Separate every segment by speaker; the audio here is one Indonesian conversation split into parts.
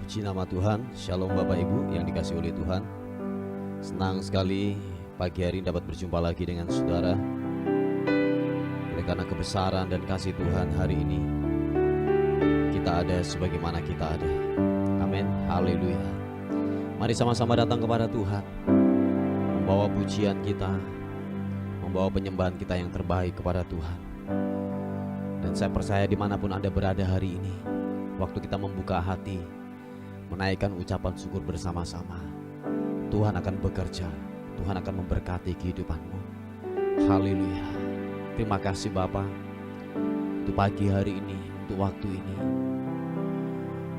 Speaker 1: Puji nama Tuhan. Shalom Bapak Ibu yang dikasihi oleh Tuhan. Senang sekali pagi hari dapat berjumpa lagi dengan saudara. Oleh karena kebesaran dan kasih Tuhan, hari ini kita ada sebagaimana kita ada. Amin. Haleluya. Mari sama-sama datang kepada Tuhan, membawa pujian kita, membawa penyembahan kita yang terbaik kepada Tuhan. Dan saya percaya dimanapun Anda berada hari ini, waktu kita membuka hati, menaikkan ucapan syukur bersama-sama, Tuhan akan bekerja, Tuhan akan memberkati kehidupanmu. Haleluya. Terima kasih Bapa untuk pagi hari ini, untuk waktu ini.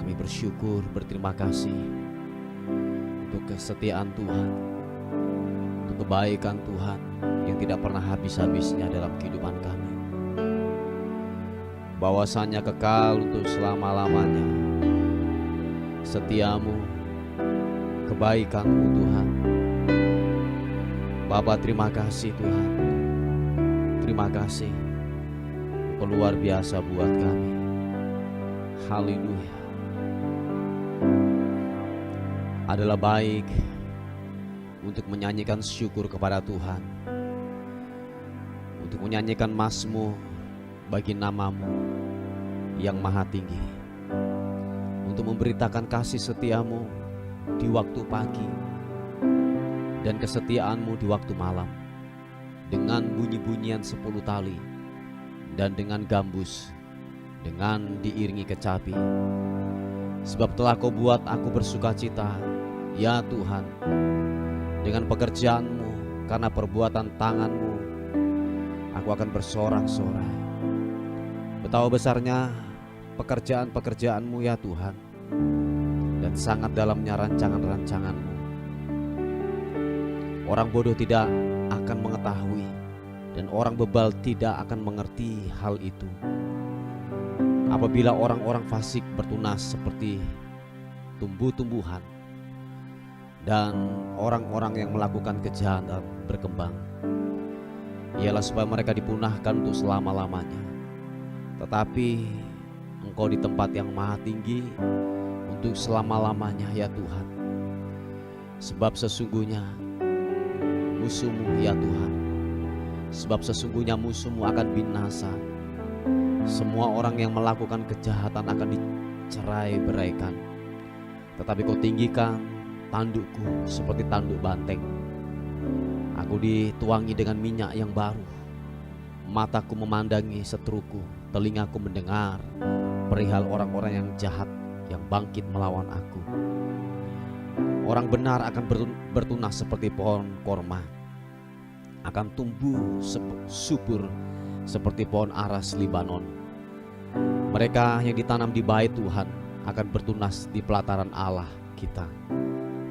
Speaker 1: Kami bersyukur, berterima kasih untuk kesetiaan Tuhan, untuk kebaikan Tuhan yang tidak pernah habis-habisnya dalam kehidupan kami. Bahwasanya kekal untuk selama-lamanya. Setiamu, kebaikanmu Tuhan. Bapa, terima kasih Tuhan. Terima kasih, Engkau luar biasa buat kami. Haleluya. Adalah baik untuk menyanyikan syukur kepada Tuhan, untuk menyanyikan mazmur bagi namamu yang maha tinggi, untuk memberitakan kasih setiamu di waktu pagi dan kesetiaanmu di waktu malam, dengan bunyi-bunyian 10 tali dan dengan gambus, dengan diiringi kecapi. Sebab telah Kau buat aku bersukacita, ya Tuhan, dengan pekerjaanmu, karena perbuatan tanganmu aku akan bersorak-sorai. Betapa besarnya pekerjaan-pekerjaanmu ya Tuhan, dan sangat dalamnya rancangan-rancanganmu. Orang bodoh tidak akan mengetahui, dan orang bebal tidak akan mengerti hal itu. Apabila orang-orang fasik bertunas seperti tumbuh-tumbuhan, dan orang-orang yang melakukan kejahatan berkembang, ialah supaya mereka dipunahkan untuk selama-lamanya. Tetapi Engkau di tempat yang maha tinggi untuk selama-lamanya ya Tuhan. Sebab sesungguhnya musuhmu ya Tuhan, sebab sesungguhnya musuhmu akan binasa. Semua orang yang melakukan kejahatan akan dicerai-beraikan. Tetapi Kau tinggikan tandukku seperti tanduk banteng. Aku dituangi dengan minyak yang baru. Mataku memandangi seteruku, telingaku mendengar perihal orang-orang yang jahat yang bangkit melawan aku. Orang benar akan bertunas seperti pohon korma, akan tumbuh subur seperti pohon aras Libanon. Mereka yang ditanam di bait Tuhan akan bertunas di pelataran Allah kita.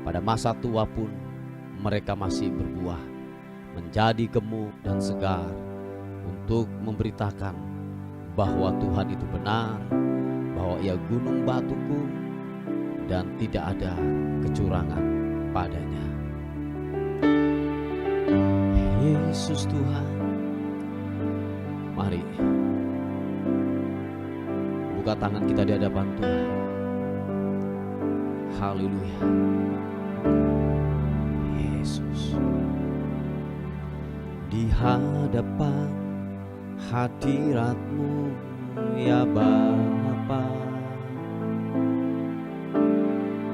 Speaker 1: Pada masa tua pun mereka masih berbuah, menjadi gemuk dan segar, untuk memberitakan bahwa Tuhan itu benar, bahwa Ia gunung batuku dan tidak ada kecurangan padanya. Yesus Tuhan, mari buka tangan kita di hadapan Tuhan. Haleluya. Yesus, di hadapan hadirat-Mu ya Bapa,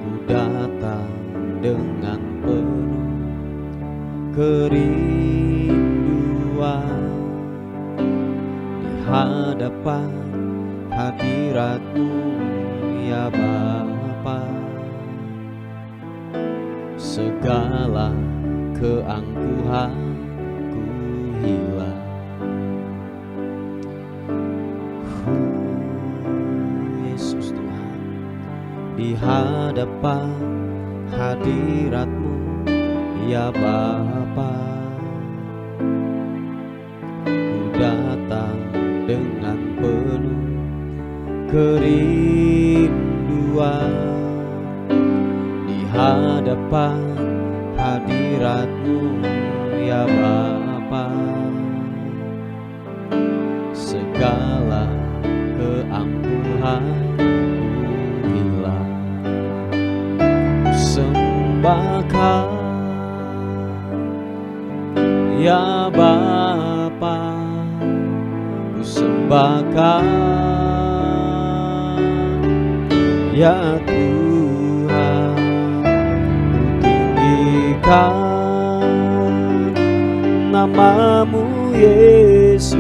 Speaker 1: ku datang dengan penuh kerinduan. Di hadapan hadirat-Mu ya Bapa, segala keangkuhanku hilang. Yesus Tuhan, di hadapan hadirat-Mu ya Bapa, ku datang dengan penuh kerinduan. Di hadapan hadirat-Mu ya Bapa, segala keangkuhanku hilang. sembahkan, ya Bapa, ku sembahkan, ya Tuhan, ku tinggikan nama-Mu Yesus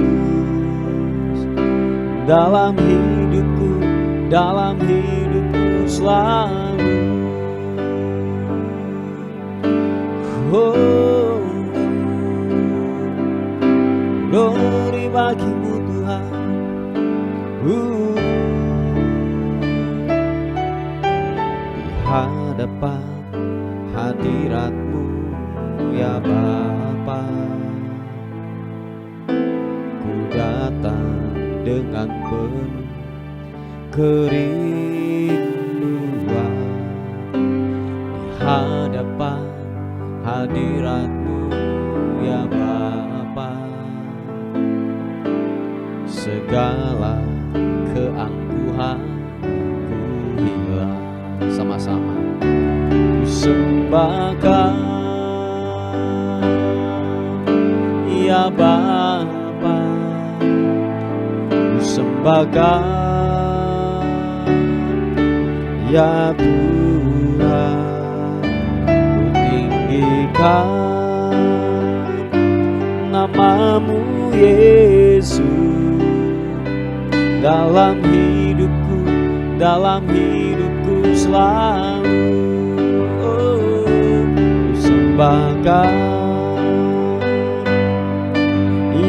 Speaker 1: dalam hidupku selalu. Oh, glory bagi-Mu Tuhan. Di hadapan hadirat-Mu ya Bapa, ku datang dengan penuh kerinduan. Di hadapan hadirat-Mu ya Bapa, segala keangkuhan ku hilang. Sama-sama ku sembahkan, ya Bapa, ku sembahkan, ya Tuhan, ku tinggikan nama-Mu Yesus dalam hidupku selalu. Oh, ku sembahkan,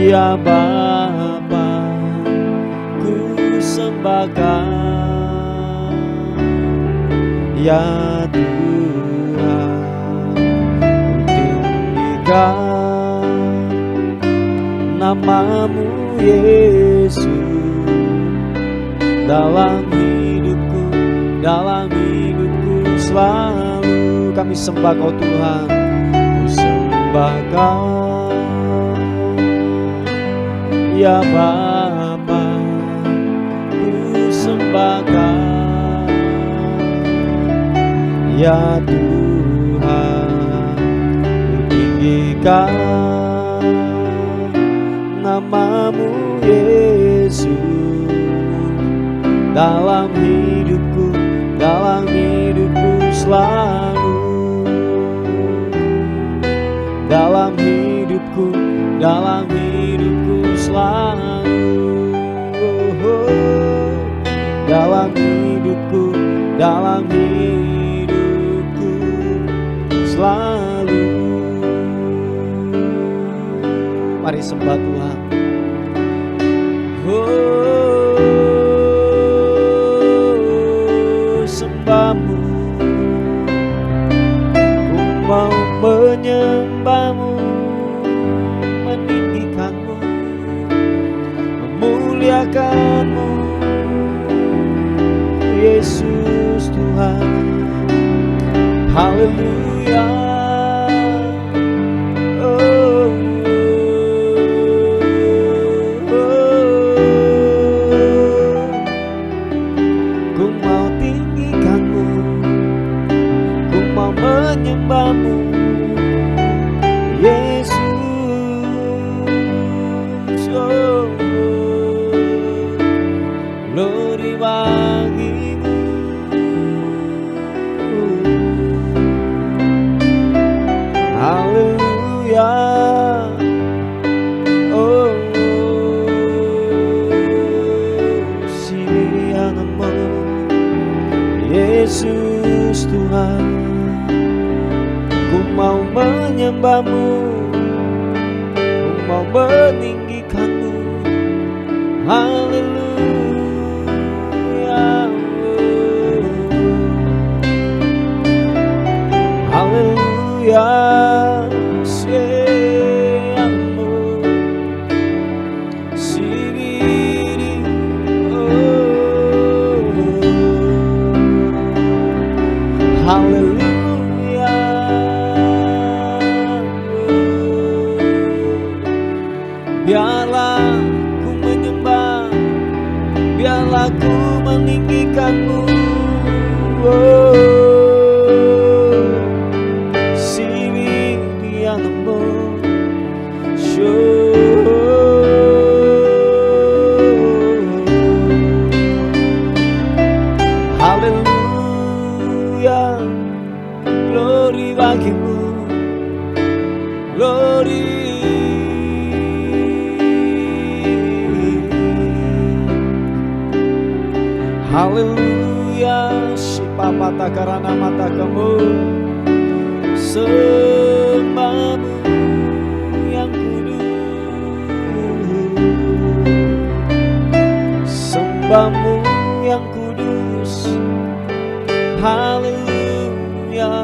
Speaker 1: ya Bapa, ku sembahkan, ya Tuhan, ku tinggikan nama-Mu Yesus dalam hidupku selalu. Kami sembah Kau Tuhan, ku sembahkan, ya Bapa, ku sembahkan, ya Tuhan, ku tinggikan nama-Mu Yesus dalam hidupku selalu. Dalam hidupku selalu. Oh, dalam hidupku selalu. Mari sembah Tuhan. Oh, sembah-Mu, ku mau menyembah-Mu, meninggikan-Mu, memuliakan-Mu, Yesus Tuhan. Haleluya. Menyembah-Mu Yesus. Oh, glory bagi-Mu. Haleluya. Oh, silihan-Mu Yesus Tuhan. Ku mau menyembah-Mu, ku mau meninggikan-Mu. Haleluya. Haleluya. Siamu sibiri. Oh, haleluya. Biarlah ku menyembah, biarlah ku meninggikan-Mu. Oh,
Speaker 2: Haleluya, Shipapata karana mata kamu, sembahmu yang kudus, sembahmu yang kudus. Haleluya,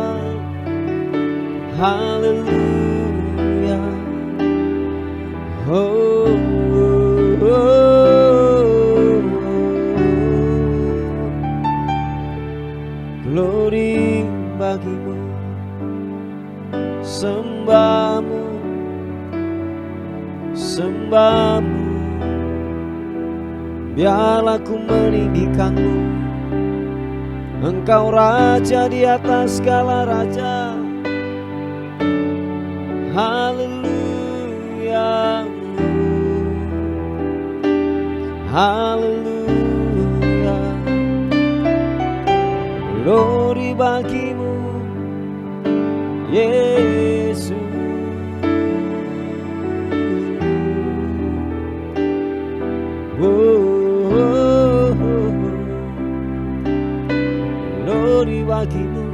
Speaker 2: haleluya. Oh, oh, oh. Glory bagimu, sembahmu, sembahmu. Biarlah ku meninggikanmu, Engkau Raja di atas segala raja. Haleluya, haleluya. Glory bagimu, Yesus. Oh, oh, oh. Glory bagimu.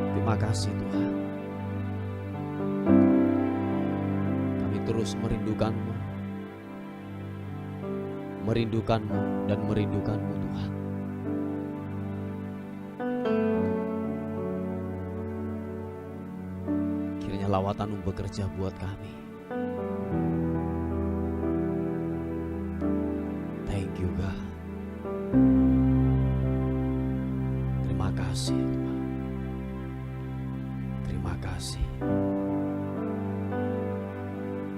Speaker 1: Terima kasih Tuhan. Kami terus merindukanmu, merindukanmu dan merindukanmu Tuhan. Kiranya lawatanmu bekerja buat kami. Thank you God. Terima kasih Tuhan. Terima kasih.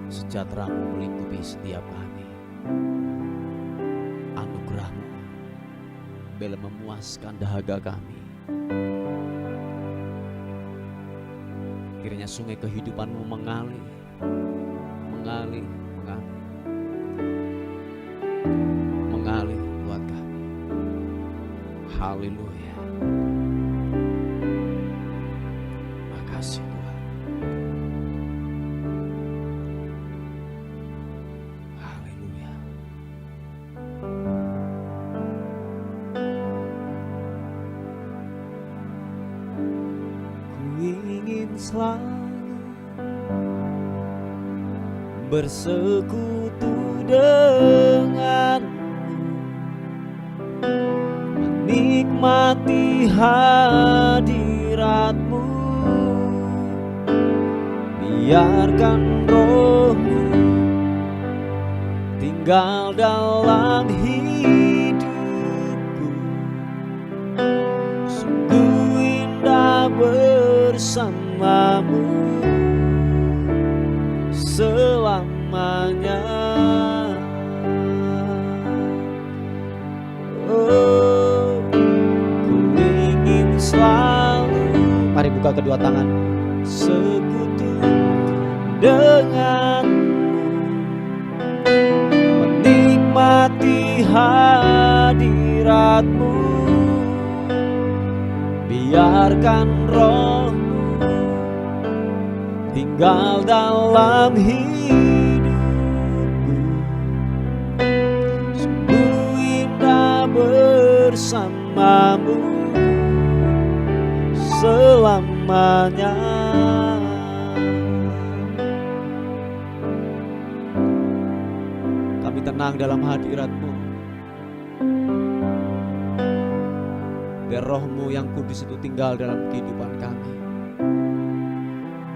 Speaker 1: Sejahtera-Mu melingkupi setiap kami. Anugerah-Mu bela memuaskan dahaga kami. Kiranya sungai kehidupan-Mu mengalir, mengalir, mengalir, mengalir buat kami. Haleluya. Makasih Tuhan. Haleluya.
Speaker 2: Ku ingin selalu bersekutu denganmu, menikmati hadirat-Mu. Biarkan Roh-Mu tinggal dalam hidupku. Sungguh indah bersama-Mu selamanya. Oh, ku ingin selalu, mari buka kedua tangan, sekutu denganmu, menikmati hadirat-Mu. Biarkan Roh-Mu tinggal dalam hidupku. Sungguh indah bersama-Mu selamanya. Kami tenang dalam hadirat-Mu. Biar Roh-Mu yang kudus itu tinggal dalam kehidupan kami.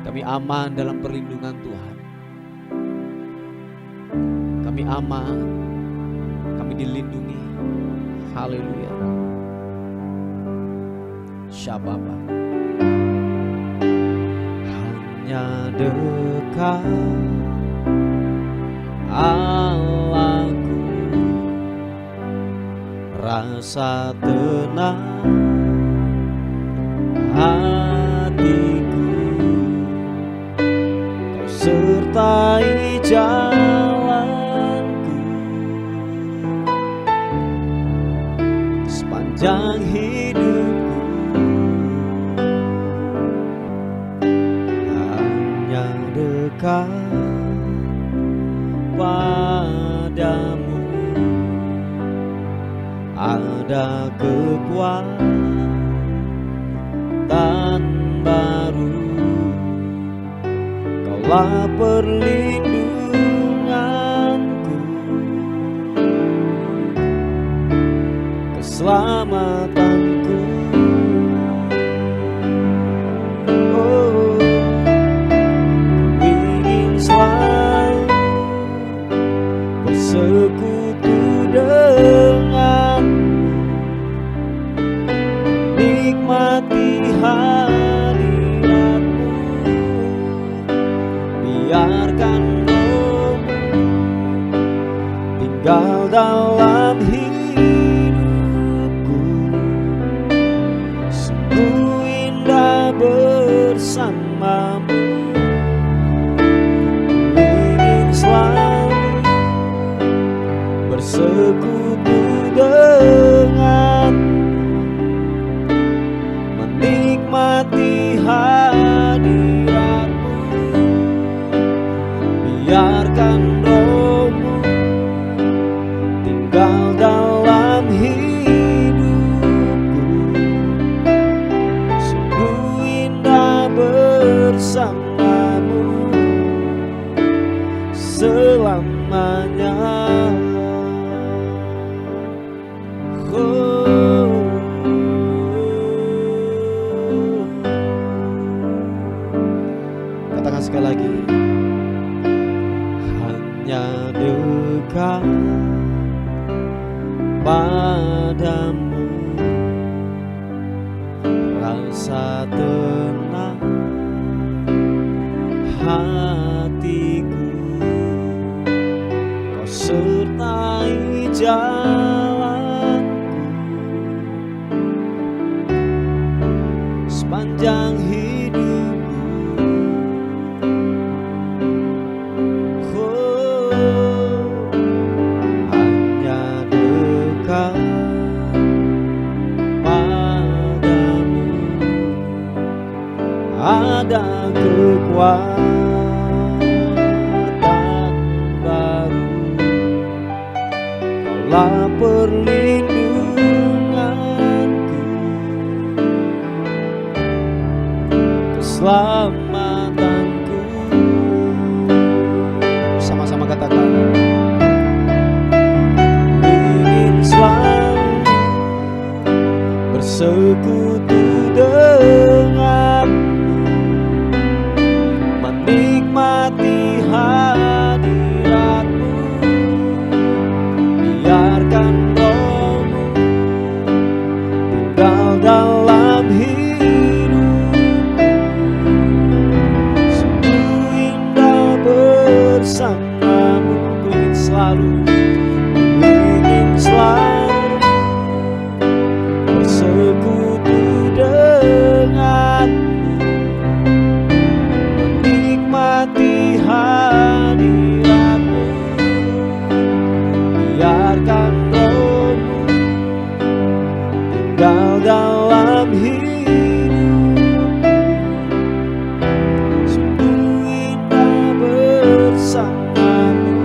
Speaker 2: Kami aman dalam perlindungan Tuhan. Kami aman, kami dilindungi. Haleluya. Syababa. Hanya dekat Allahku, rasa tenang hatiku. Kau sertai jalanku sepanjang hidupku. Hanya dekat padamu, ada kekuatan baru. Kaulah perlindunganku, keselamatanku. Oh, ku ingin selalu bersekutu dengan, nikmati hadiratmu. Biarkan Roh-Mu tinggal dalam hidupku. Sungguh indah bersamamu. Ku ingin selalu bersekutu dengan, menikmati hadiratmu. Biarkan Roh-Mu tinggal dalam hidupku. Sungguh indah bersamamu selamanya. Katakan sekali lagi, hanya dekat padamu, rasa tenang hatiku. Kau sertai jalanku sepanjang hidupku. Hanya dekat padamu ada kekuatan baru. Kaulah perlindunganku, keselamatanku. Sama-sama katakan, ingin selalu bersekutu dengan, menikmati hadiratmu. Biarkan Roh-Mu tinggal dalam hidupku. Sungguh indah bersamamu. Ku ingin selalu, ku ingin selalu bersekutu dengan, menikmati hadiratmu. Biarkan Roh-Mu tinggal dalam hidupku. Sungguh indah bersamamu.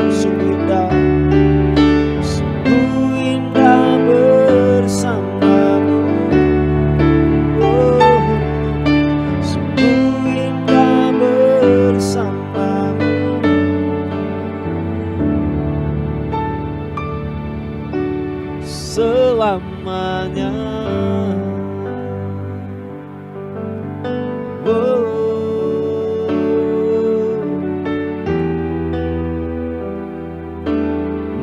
Speaker 2: Sungguh indah, sungguh indah bersamamu. Oh, sungguh indah bersamamu selamanya. Oh,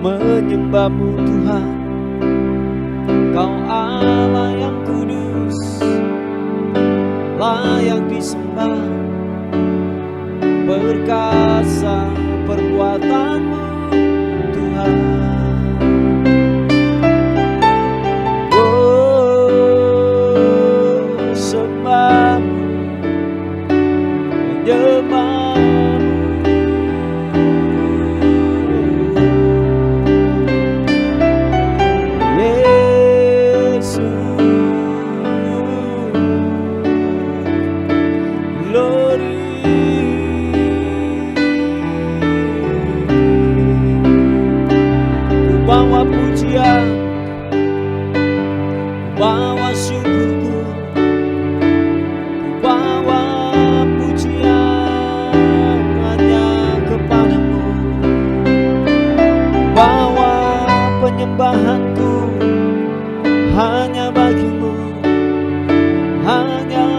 Speaker 2: menyembah-Mu Tuhan, Kau Allah yang kudus, layak disembah. Perkasa perbuatan-Mu Tuhan. Oh, sembah-Mu, menyembah-Mu. Yesus, glory. Ku bawa pujian penyembahanku hanya bagimu, hanya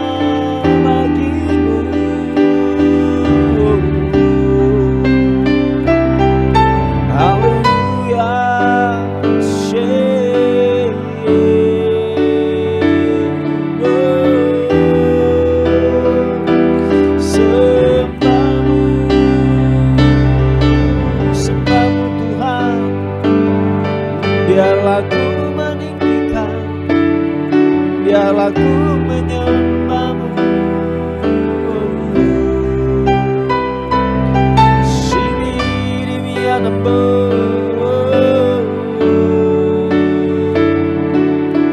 Speaker 2: bagimu. Haleluya, sembahmu Tuhan, biarlah ku meninggikan, biarlah ku menyembahmu. Shibirimiyanambo,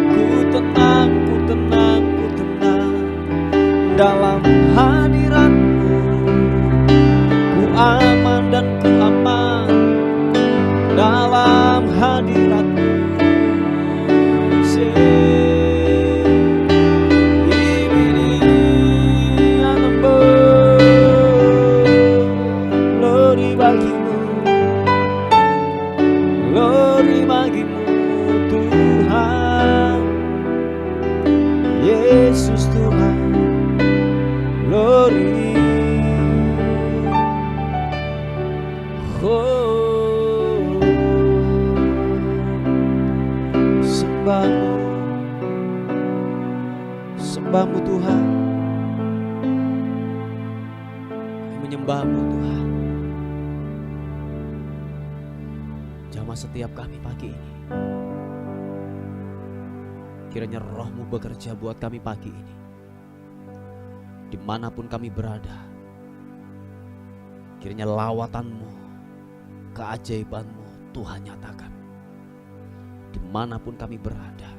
Speaker 2: ku tenang, ku tenang, ku tenang dalam hadiratmu. Ku aman dan ku aman dalam hadiratmu. Glory bagimu, glory bagimu Tuhan, Yesus Tuhan, glory. Oh, sembahmu, sembahmu Tuhan, kami menyembahmu Tuhan. Jamah setiap kami pagi ini, kiranya Roh-Mu bekerja buat kami pagi ini, dimanapun kami berada. Kiranya lawatan-Mu, keajaiban-Mu Tuhan nyatakan dimanapun kami berada,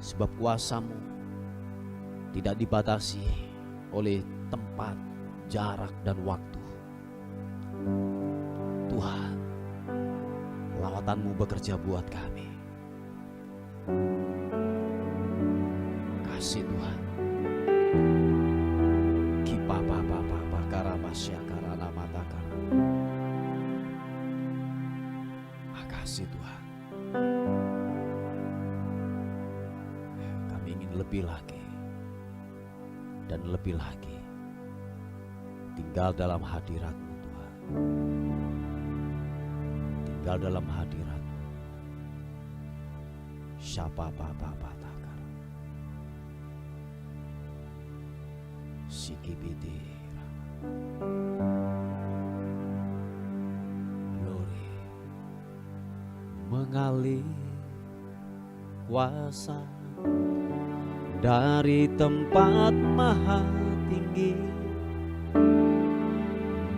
Speaker 2: sebab kuasa-Mu tidak dibatasi oleh tempat, jarak, dan waktu. Tuhan, lawatan-Mu bekerja buat kami. Kasih Tuhan. Makasih Tuhan. Kami ingin lebih lagi dan lebih lagi tinggal dalam hadirat-Mu Tuhan. Tinggal dalam hadirat-Mu. Syapa papa takar. Sikibidi. Glory mengalir kuasa dari tempat maha tinggi.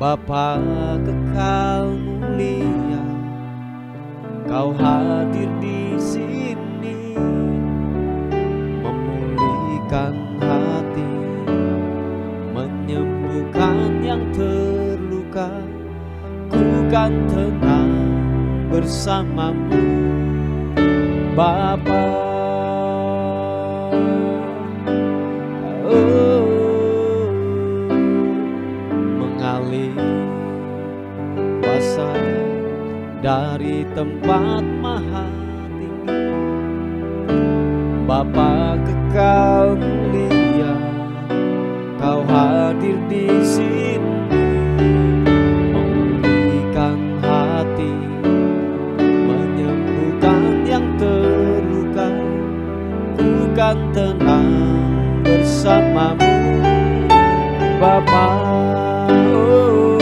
Speaker 2: Bapa kekal mulia, Kau hadir di sini, memulihkan hati, menyembuhkan yang terluka. Ku kan tenang bersamamu, Bapa. Oh, mengalir kuasa dari tempat maha tinggi. Bapa kekal mulia, Kau hadir di sini, memulihkan hati, menyembuhkan yang terluka. Ku kan tenang bersamamu, Bapa. Oh,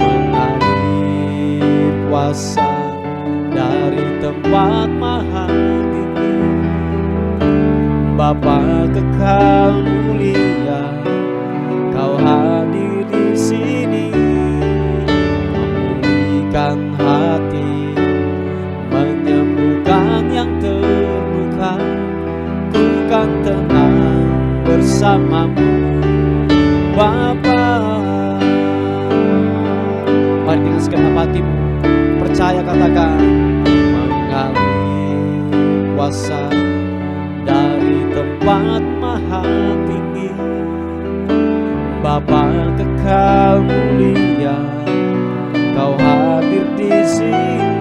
Speaker 2: mengalir kuasa dari tempat maha tinggi. Bapa kekal mulia, Kau hadir di sini, memulihkan hati, menyembuhkan yang terluka. Ku kan tenang bersamamu, Bapa. Mari dengan segenap hatimu percaya, katakan, mengalir kuasa dari tempat maha tinggi. Bapa kekal mulia, Kau hadir di sini,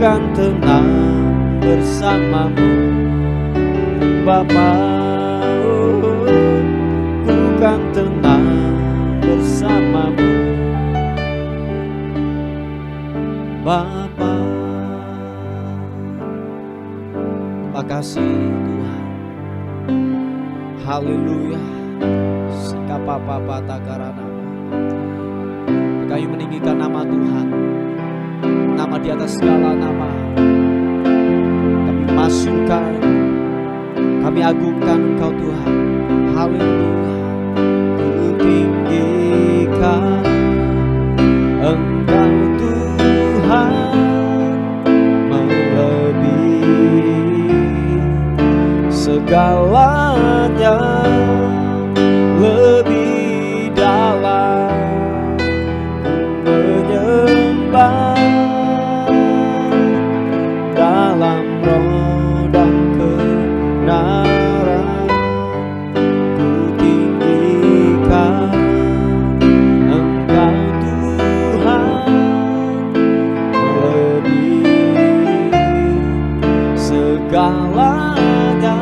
Speaker 1: kan tenang bersamamu Bapa, ku kan tenang bersamamu Bapa. Terima kasih Tuhan. Haleluya. Sikapapa takarana. Kami meninggikan nama Tuhan, nama di atas segala nama. Kami masukkan, kami agungkan Engkau Tuhan. Haleluya. Ku tinggikan Engkau Tuhan, segalanya, lebih dalam menyembah dalam roh dan kebenaran. Ku tinggikan Engkau Tuhan, lebih segalanya,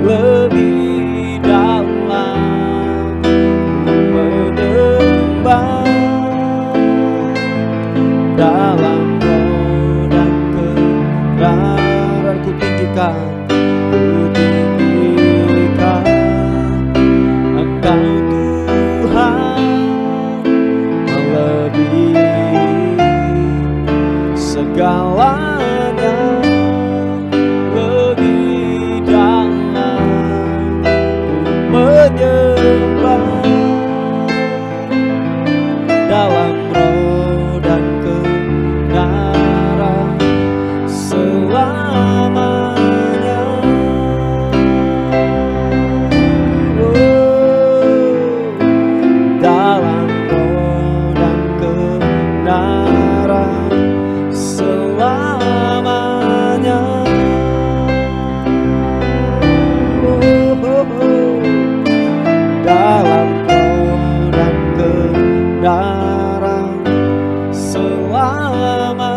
Speaker 1: lebih dalam menyembah dalam roh dan kebenaran. Ku tinggikan Engkau Tuhan, melebihi segalanya, lebih dalam menyembah dalam roh dan kebenaran selamanya. Dalam roh dan kebenaran selamanya. Dalam roh dan kebenaran selamanya.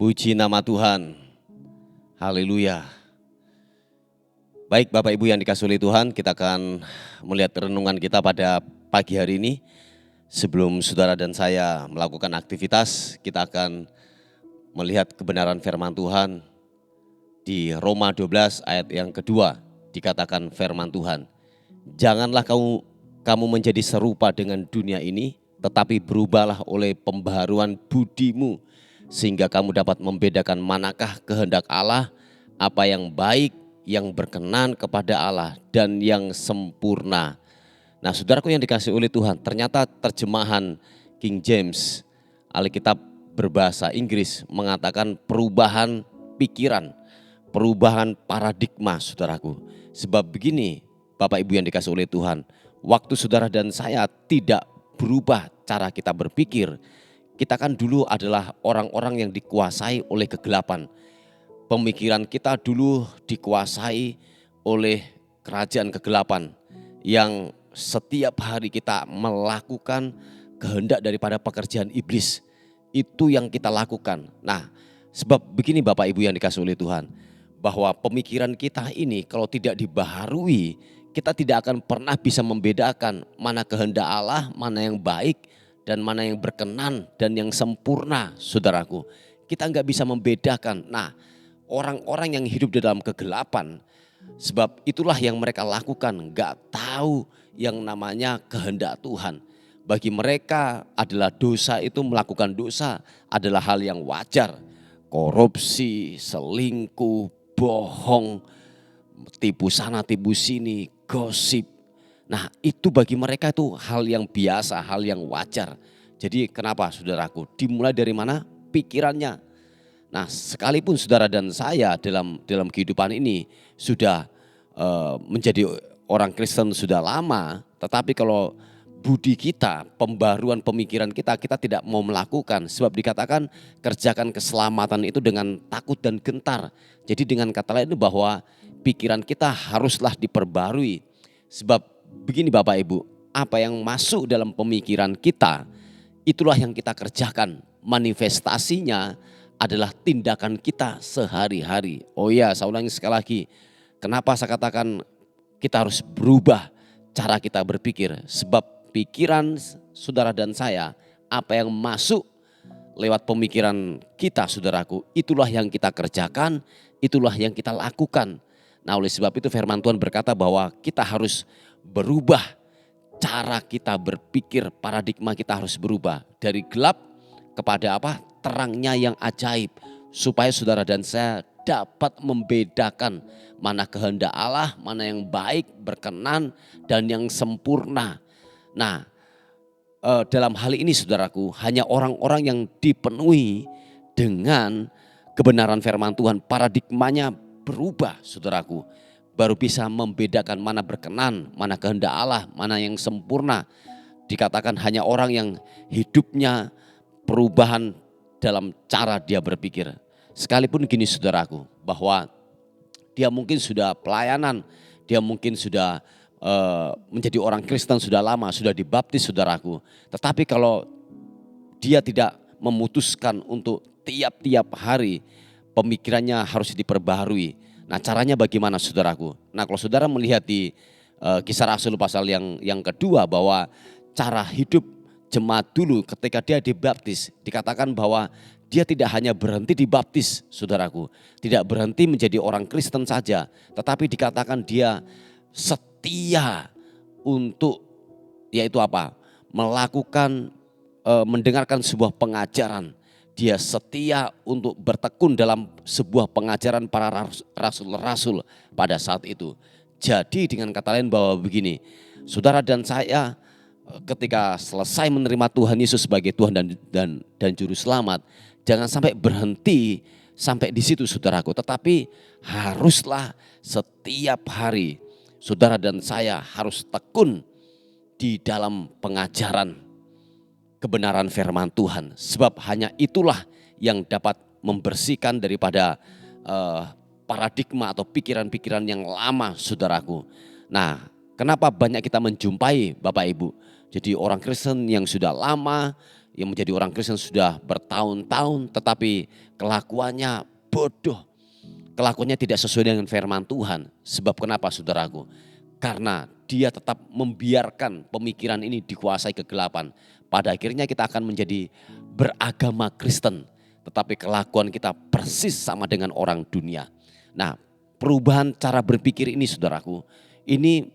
Speaker 2: Puji nama Tuhan. Haleluya. Baik Bapak Ibu yang dikasihi oleh Tuhan, kita akan melihat renungan kita pada pagi hari ini. Sebelum saudara dan saya melakukan aktivitas, kita akan melihat kebenaran firman Tuhan. Di Roma 12 ayat yang kedua dikatakan firman Tuhan, janganlah kamu menjadi serupa dengan dunia ini, tetapi berubahlah oleh pembaharuan budimu, sehingga kamu dapat membedakan manakah kehendak Allah, apa yang baik, yang berkenan kepada Allah, dan yang sempurna. Nah saudaraku yang dikasihi oleh Tuhan, ternyata terjemahan King James, Alkitab berbahasa Inggris, mengatakan perubahan pikiran, perubahan paradigma saudaraku. Sebab begini Bapak Ibu yang dikasihi oleh Tuhan, waktu saudara dan saya tidak berubah cara kita berpikir, kita kan dulu adalah orang-orang yang dikuasai oleh kegelapan. Pemikiran kita dulu dikuasai oleh kerajaan kegelapan yang setiap hari kita melakukan kehendak daripada pekerjaan iblis. Itu yang kita lakukan. Nah, sebab begini Bapak Ibu yang dikasihi oleh Tuhan, bahwa pemikiran kita ini kalau tidak dibaharui, kita tidak akan pernah bisa membedakan mana kehendak Allah, mana yang baik, dan mana yang berkenan dan yang sempurna saudaraku. Kita enggak bisa membedakan. Nah orang-orang yang hidup di dalam kegelapan, sebab itulah yang mereka lakukan, enggak tahu yang namanya kehendak Tuhan. Bagi mereka adalah dosa itu, melakukan dosa adalah hal yang wajar. Korupsi, selingkuh, bohong, tipu sana tipu sini, gosip. Nah itu bagi mereka itu hal yang biasa, hal yang wajar. Jadi kenapa saudaraku? Dimulai dari mana? Pikirannya. Nah sekalipun saudara dan saya dalam kehidupan ini sudah menjadi orang Kristen sudah lama, tetapi kalau budi kita, pembaruan pemikiran kita tidak mau melakukan. Sebab dikatakan kerjakan keselamatan itu dengan takut dan gentar. Jadi dengan kata lain bahwa pikiran kita haruslah diperbarui. Sebab begini Bapak Ibu, apa yang masuk dalam pemikiran kita, itulah yang kita kerjakan. Manifestasinya adalah tindakan kita sehari-hari. Oh iya, saya ulangi sekali lagi. Kenapa saya katakan kita harus berubah cara kita berpikir? Sebab pikiran saudara dan saya, apa yang masuk lewat pemikiran kita saudaraku, itulah yang kita kerjakan, itulah yang kita lakukan. Nah oleh sebab itu firman Tuhan berkata bahwa kita harus berubah cara kita berpikir, paradigma kita harus berubah. Dari gelap kepada apa? Terangnya yang ajaib. Supaya saudara dan saya dapat membedakan mana kehendak Allah, mana yang baik, berkenan, dan yang sempurna. Nah, dalam hal ini saudaraku, hanya orang-orang yang dipenuhi dengan kebenaran firman Tuhan, paradigmanya berubah saudaraku, baru bisa membedakan mana berkenan, mana kehendak Allah, mana yang sempurna. Dikatakan hanya orang yang hidupnya perubahan dalam cara dia berpikir. Sekalipun gini saudaraku, bahwa dia mungkin sudah pelayanan, dia mungkin sudah menjadi orang Kristen sudah lama, sudah dibaptis saudaraku. Tetapi kalau dia tidak memutuskan untuk tiap-tiap hari pemikirannya harus diperbaharui. Nah caranya bagaimana saudaraku? Nah kalau saudara melihat di Kisah Rasul pasal yang kedua, bahwa cara hidup jemaat dulu ketika dia dibaptis, dikatakan bahwa dia tidak hanya berhenti dibaptis saudaraku, tidak berhenti menjadi orang Kristen saja, tetapi dikatakan dia setia untuk yaitu apa? Melakukan mendengarkan sebuah pengajaran. Dia setia untuk bertekun dalam sebuah pengajaran para rasul-rasul pada saat itu. Jadi dengan kata lain bahwa begini, saudara dan saya ketika selesai menerima Tuhan Yesus sebagai Tuhan dan Juru Selamat, jangan sampai berhenti sampai di situ saudaraku, tetapi haruslah setiap hari saudara dan saya harus tekun di dalam pengajaran kebenaran firman Tuhan. Sebab hanya itulah yang dapat membersihkan daripada paradigma atau pikiran-pikiran yang lama saudaraku. Nah kenapa banyak kita menjumpai Bapak Ibu, jadi orang Kristen yang sudah lama, yang menjadi orang Kristen sudah bertahun-tahun, tetapi kelakuannya bodoh. Kelakuannya tidak sesuai dengan firman Tuhan. Sebab kenapa saudaraku? Karena dia tetap membiarkan pemikiran ini dikuasai kegelapan. Pada akhirnya kita akan menjadi beragama Kristen, tetapi kelakuan kita persis sama dengan orang dunia. Nah perubahan cara berpikir ini saudaraku, ini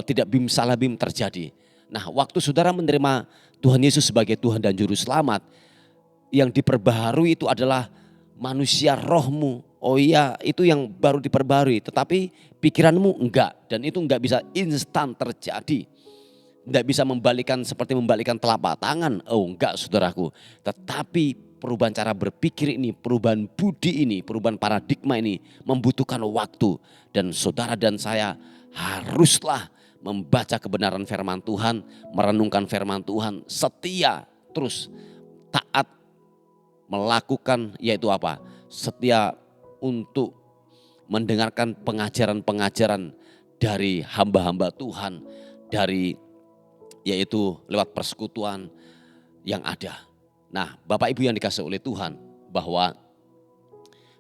Speaker 2: tidak bim salah bim terjadi. Nah waktu saudara menerima Tuhan Yesus sebagai Tuhan dan Juru Selamat, yang diperbaharui itu adalah manusia rohmu. Oh iya, itu yang baru diperbarui, tetapi pikiranmu enggak, dan itu enggak bisa instan terjadi. Enggak bisa seperti membalikan telapak tangan. Oh enggak saudaraku. Tetapi perubahan cara berpikir ini, perubahan budi ini, perubahan paradigma ini membutuhkan waktu. Dan saudara dan saya haruslah membaca kebenaran firman Tuhan, merenungkan firman Tuhan, setia, terus taat, melakukan yaitu apa? Setia untuk mendengarkan pengajaran-pengajaran dari hamba-hamba Tuhan, dari yaitu lewat persekutuan yang ada. Nah Bapak Ibu yang dikasihi oleh Tuhan, bahwa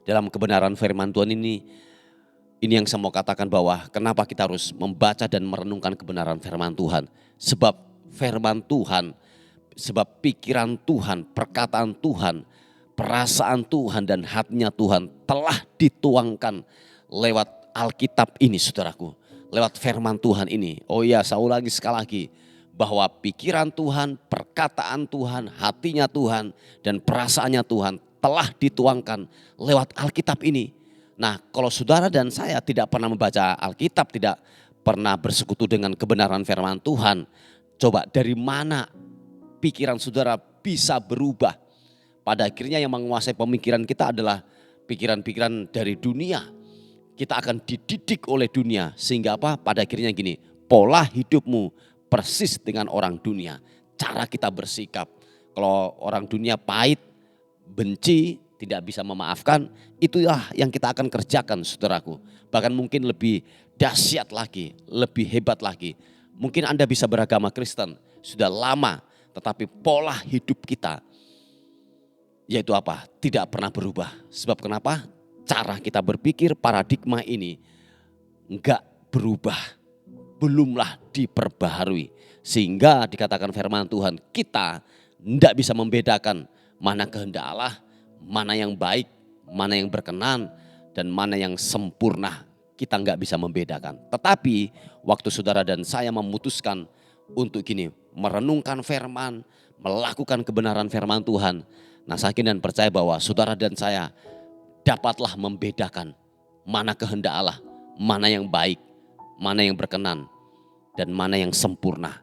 Speaker 2: dalam kebenaran firman Tuhan ini yang saya mau katakan, bahwa kenapa kita harus membaca dan merenungkan kebenaran firman Tuhan. Sebab firman Tuhan, sebab pikiran Tuhan, perkataan Tuhan, perasaan Tuhan dan hatinya Tuhan telah dituangkan lewat Alkitab ini saudaraku. Lewat firman Tuhan ini. Oh iya, saya ulangi sekali lagi, bahwa pikiran Tuhan, perkataan Tuhan, hatinya Tuhan dan perasaannya Tuhan telah dituangkan lewat Alkitab ini. Nah kalau saudara dan saya tidak pernah membaca Alkitab, tidak pernah bersekutu dengan kebenaran firman Tuhan, coba dari mana pikiran saudara bisa berubah? Pada akhirnya yang menguasai pemikiran kita adalah pikiran-pikiran dari dunia. Kita akan dididik oleh dunia sehingga apa? Pada akhirnya gini, pola hidupmu persis dengan orang dunia. Cara kita bersikap. Kalau orang dunia pahit, benci, tidak bisa memaafkan, itulah yang kita akan kerjakan saudaraku. Bahkan mungkin lebih dahsyat lagi, lebih hebat lagi. Mungkin Anda bisa beragama Kristen sudah lama, tetapi pola hidup kita yaitu apa? Tidak pernah berubah. Sebab kenapa? Cara kita berpikir, paradigma ini enggak berubah, belumlah diperbaharui. Sehingga dikatakan firman Tuhan, kita enggak bisa membedakan mana kehendak Allah, mana yang baik, mana yang berkenan, dan mana yang sempurna. Kita enggak bisa membedakan. Tetapi waktu saudara dan saya memutuskan untuk gini, merenungkan firman, melakukan kebenaran firman Tuhan, nah saya yakin dan percaya bahwa saudara dan saya dapatlah membedakan mana kehendak Allah, mana yang baik, mana yang berkenan, dan mana yang sempurna.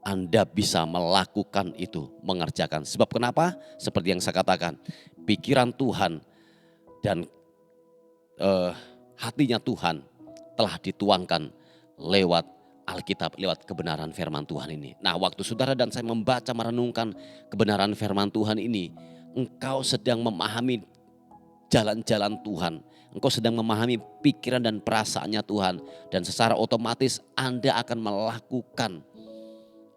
Speaker 2: Anda bisa melakukan itu, mengerjakan. Sebab kenapa? Seperti yang saya katakan, pikiran Tuhan dan hatinya Tuhan telah dituangkan lewat Alkitab, lewat kebenaran firman Tuhan ini. Nah, waktu saudara dan saya membaca, merenungkan kebenaran firman Tuhan ini, engkau sedang memahami jalan-jalan Tuhan. Engkau sedang memahami pikiran dan perasaannya Tuhan. Dan secara otomatis Anda akan melakukan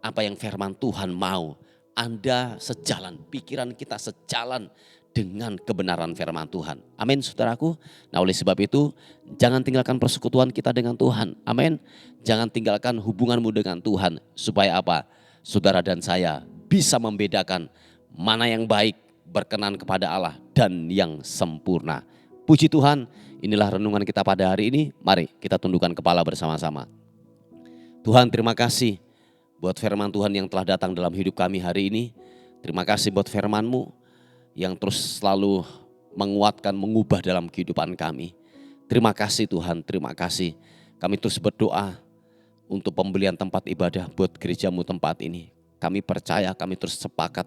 Speaker 2: apa yang firman Tuhan mau. Anda sejalan, pikiran kita sejalan dengan kebenaran firman Tuhan. Amin saudaraku. Nah oleh sebab itu jangan tinggalkan persekutuan kita dengan Tuhan. Amin. Jangan tinggalkan hubunganmu dengan Tuhan. Supaya apa? Saudara dan saya bisa membedakan mana yang baik, berkenan kepada Allah, dan yang sempurna. Puji Tuhan, inilah renungan kita pada hari ini. Mari kita tundukkan kepala bersama-sama. Tuhan, terima kasih buat firman Tuhan yang telah datang dalam hidup kami hari ini. Terima kasih buat firman-Mu yang terus selalu menguatkan, mengubah dalam kehidupan kami. Terima kasih Tuhan, terima kasih. Kami terus berdoa untuk pembelian tempat ibadah buat gereja-Mu tempat ini. Kami percaya, kami terus sepakat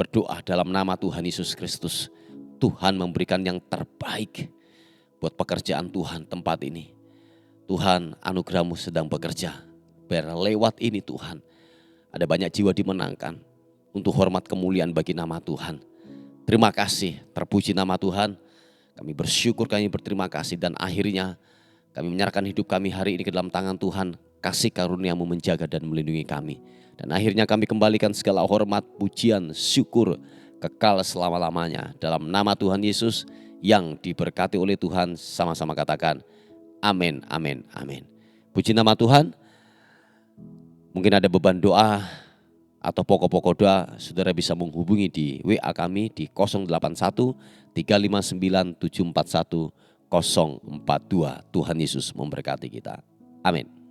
Speaker 2: berdoa dalam nama Tuhan Yesus Kristus. Tuhan memberikan yang terbaik buat pekerjaan Tuhan tempat ini. Tuhan, anugerah-Mu sedang bekerja. Biar lewat ini Tuhan, ada banyak jiwa dimenangkan untuk hormat kemuliaan bagi nama Tuhan. Terima kasih, terpuji nama Tuhan. Kami bersyukur, kami berterima kasih. Dan akhirnya kami menyerahkan hidup kami hari ini ke dalam tangan Tuhan. Kasih karunia-Mu menjaga dan melindungi kami. Dan akhirnya kami kembalikan segala hormat, pujian, syukur kekal selama-lamanya. Dalam nama Tuhan Yesus yang diberkati oleh Tuhan, sama-sama katakan amin, amin, amin. Puji nama Tuhan. Mungkin ada beban doa atau pokok-pokok doa, saudara bisa menghubungi di WA kami di 081 359 741 042. Tuhan Yesus memberkati kita. Amin.